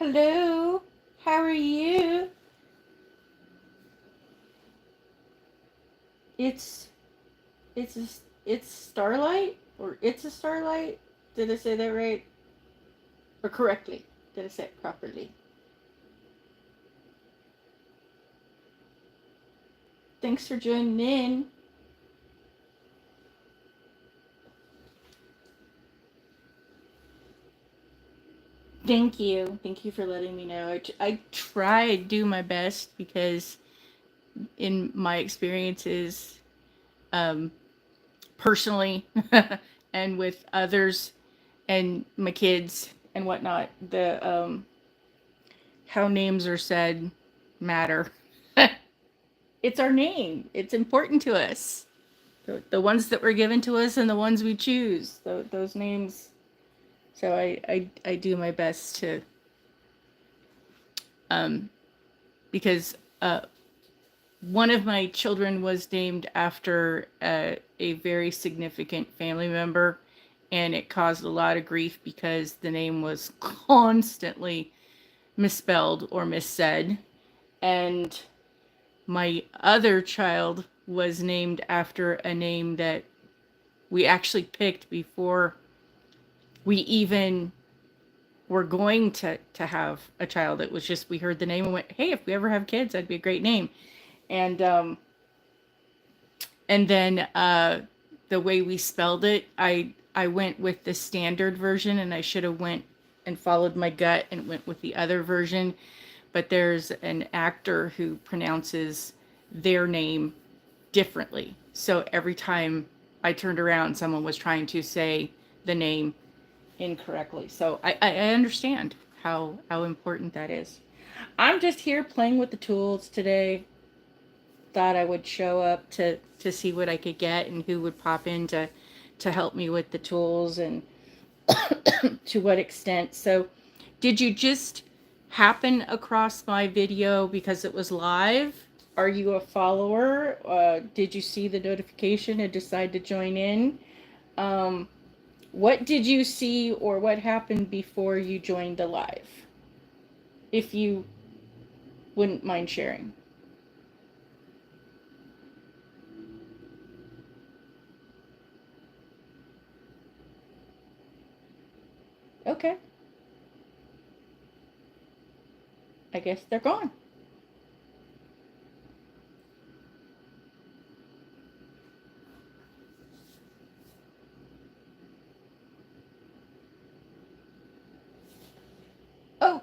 Hello, how are you? It's it's a, it's Starlight or it's a Starlight. Did I say that right or correctly? Did I say it properly? Thanks for joining in. Thank you for letting me know. I try to do my best because in my experiences, um, personally, and with others and my kids and whatnot, the how names are said matter. It's our name. It's important to us. The ones that were given to us and the ones we choose. Those names. So I do my best to um because one of my children was named after a very significant family member, and it caused a lot of grief because the name was constantly misspelled or missaid. And my other child was named after a name that we actually picked before we even were going to have a child. It was just we heard the name and went, "Hey, if we ever have kids, that'd be a great name." And then the way we spelled it, I went with the standard version, and I should have went and followed my gut and went with the other version. But there's an actor who pronounces their name differently. So every time I turned around, someone was trying to say the name incorrectly. So I understand how important that is. I'm just here playing with the tools today. Thought I would show up to see what I could get and who would pop in to help me with the tools and to what extent. So, did you just happen across my video because it was live? Are you a follower? Did you see the notification and decide to join in? Um, what did you see or what happened before you joined the live? If you wouldn't mind sharing. Okay, I guess they're gone. Oh,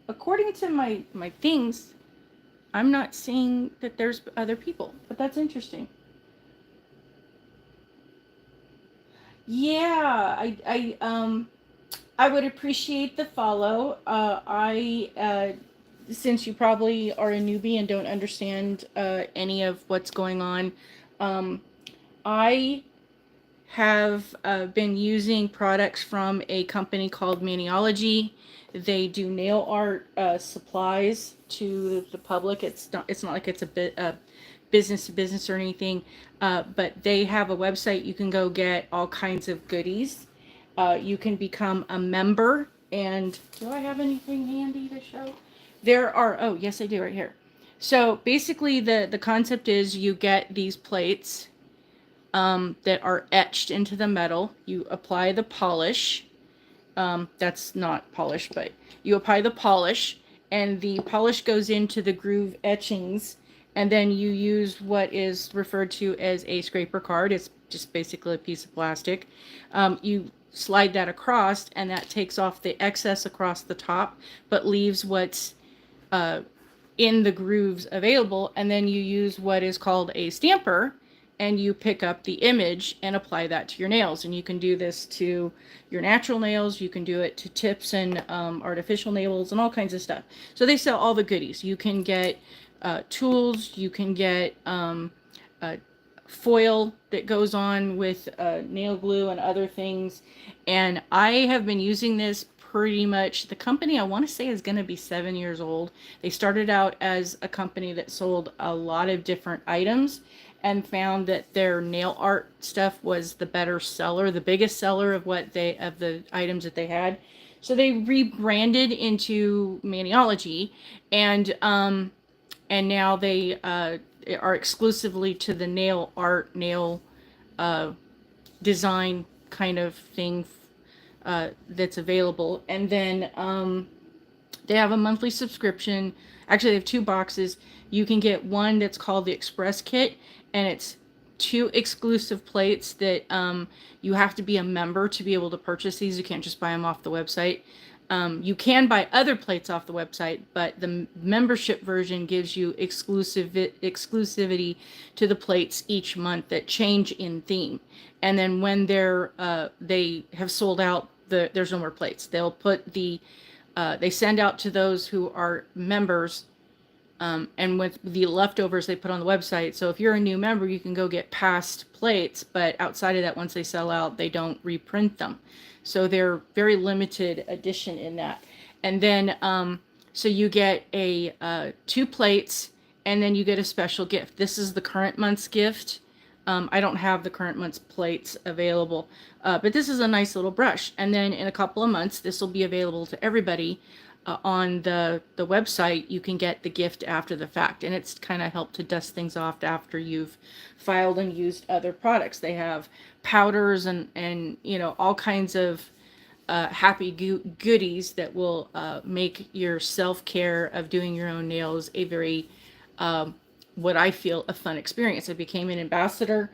according to my things, I'm not seeing that there's other people, but that's interesting. Yeah, I would appreciate the follow. Since you probably are a newbie and don't understand any of what's going on, um, I have been using products from a company called Maniology. They do nail art supplies to the public. It's not like it's a bit business to business or anything, but they have a website. You can go get all kinds of goodies. You can become a member. And do I have anything handy to show? There are. Oh, yes, I do, right here. So basically, the concept is you get these plates that are etched into the metal. You apply the polish. That's not polish, but you apply the polish, and the polish goes into the groove etchings, and then you use what is referred to as a scraper card. It's just basically a piece of plastic. You slide that across, and that takes off the excess across the top, but leaves what's uh, in the grooves available, and then you use what is called a stamper, and you pick up the image and apply that to your nails. And you can do this to your natural nails, you can do it to tips and artificial nails and all kinds of stuff. So they sell all the goodies. You can get tools, you can get foil that goes on with nail glue and other things. And I have been using this pretty much. The company I want to say is going to be 7 years old. They started out as a company that sold a lot of different items and found that their nail art stuff was the better seller, the biggest seller of what they of the items that they had. So they rebranded into Maniology, and now they are exclusively to the nail art, nail uh, design kind of thing that's available. And then they have a monthly subscription. Actually, they have two boxes. You can get one that's called the Express Kit, and it's two exclusive plates that you have to be a member to be able to purchase these. You can't just buy them off the website. You can buy other plates off the website, but the membership version gives you exclusivity to the plates each month that change in theme. And then when they have sold out, there's no more plates. They'll put they send out to those who are members, and with the leftovers they put on the website. So if you're a new member, you can go get past plates, but outside of that, once they sell out, they don't reprint them. So they're very limited edition in that. And then, so you get two plates, and then you get a special gift. This is the current month's gift. I don't have the current month's plates available, but this is a nice little brush. And then in a couple of months, this will be available to everybody on the website. You can get the gift after the fact, and it's kind of helped to dust things off after you've filed and used other products. They have powders and all kinds of happy goodies that will make your self-care of doing your own nails a very what I feel a fun experience. I became an ambassador,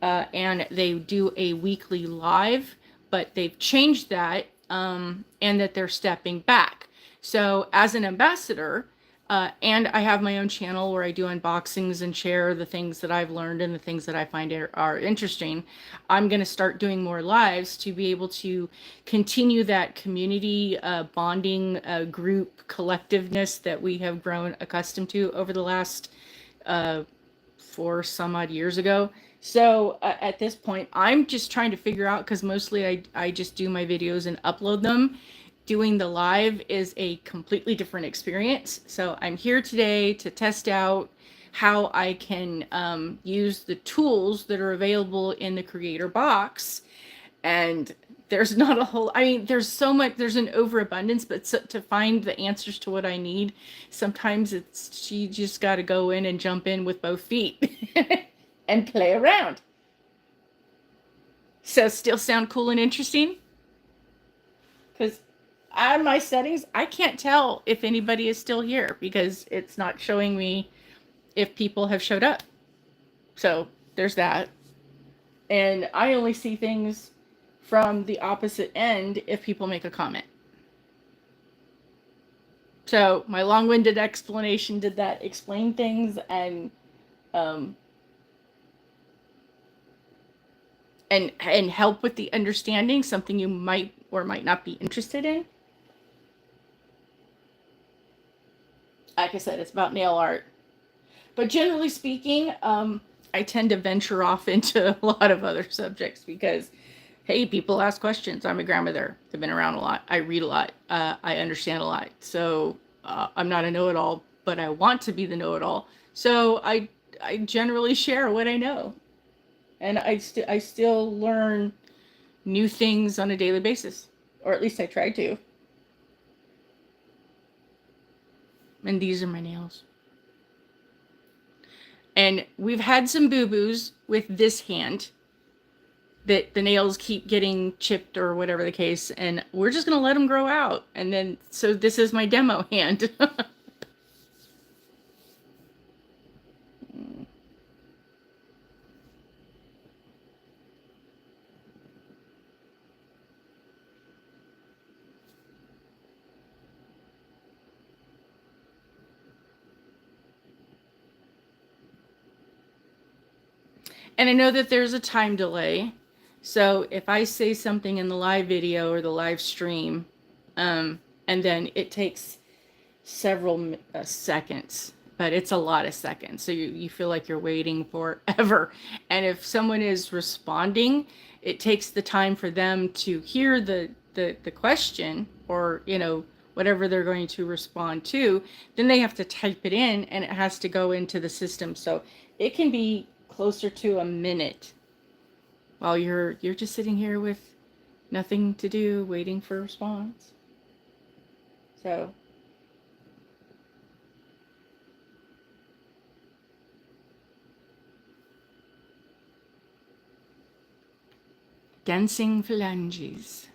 and they do a weekly live, but they've changed that, and that they're stepping back. So as an ambassador, and I have my own channel where I do unboxings and share the things that I've learned and the things that I find are interesting. I'm going to start doing more lives to be able to continue that community bonding group collectiveness that we have grown accustomed to over the last 4 some odd years ago. So at this point, I'm just trying to figure out, because mostly I just do my videos and upload them. Doing the live is a completely different experience. So I'm here today to test out how I can use the tools that are available in the creator box. And there's not a whole, there's so much, there's an overabundance, but to find the answers to what I need, sometimes you just got to go in and jump in with both feet and play around. So still sound cool and interesting? Because on my settings, I can't tell if anybody is still here because it's not showing me if people have showed up. So there's that. And I only see things from the opposite end if people make a comment. So my long-winded explanation, did that explain things and help with the understanding, something you might or might not be interested in? Like I said, it's about nail art. But generally speaking, I tend to venture off into a lot of other subjects because, hey, people ask questions. I'm a grandmother. I've been around a lot. I read a lot. I understand a lot. So I'm not a know-it-all, but I want to be the know-it-all. So I generally share what I know. And I still learn new things on a daily basis. Or at least I try to. And these are my nails. And we've had some boo-boos with this hand that the nails keep getting chipped or whatever the case, and we're just going to let them grow out. And then, so this is my demo hand. And I know that there's a time delay. So if I say something in the live video or the live stream, and then it takes several seconds, but it's a lot of seconds. So you feel like you're waiting forever. And if someone is responding, it takes the time for them to hear the question or, whatever they're going to respond to. Then they have to type it in and it has to go into the system. So it can be closer to a minute while you're just sitting here with nothing to do, waiting for a response. So dancing phalanges.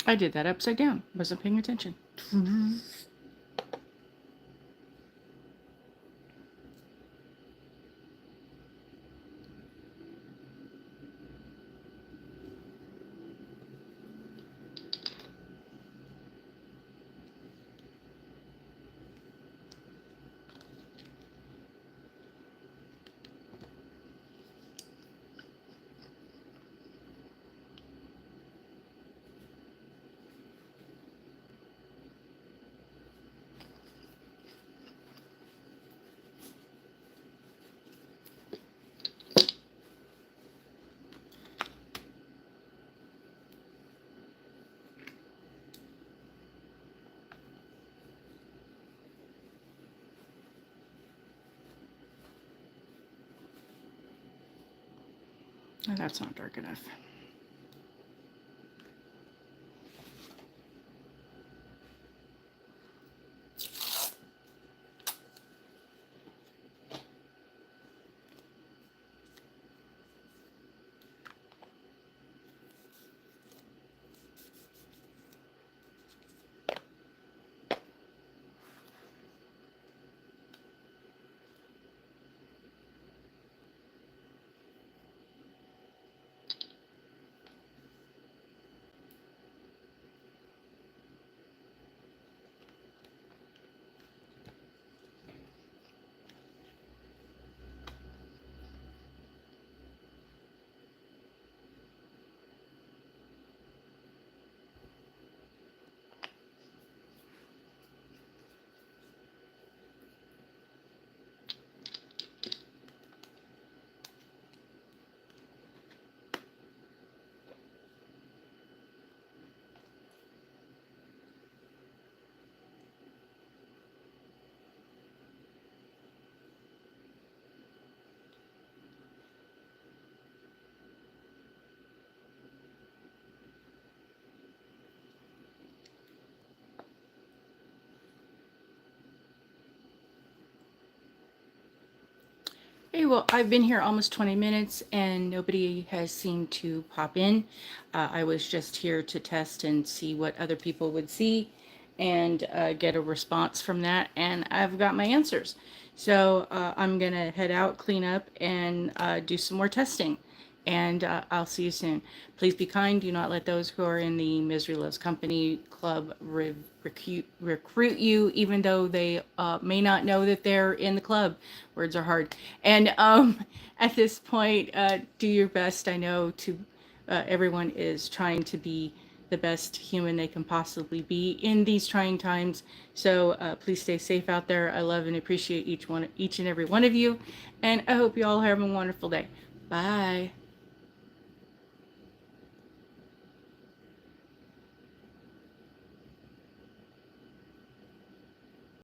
I did that upside down. Wasn't paying attention. Oh, that's not dark enough. Okay, well, I've been here almost 20 minutes and nobody has seemed to pop in. I was just here to test and see what other people would see and get a response from that, and I've got my answers. So I'm gonna head out, clean up, and do some more testing. And I'll see you soon. Please be kind. Do not let those who are in the Misery Loves Company Club recruit you, even though they may not know that they're in the club. Words are hard. And at this point, do your best. I know to everyone is trying to be the best human they can possibly be in these trying times. So please stay safe out there. I love and appreciate each and every one of you, and I hope you all have a wonderful day. Bye.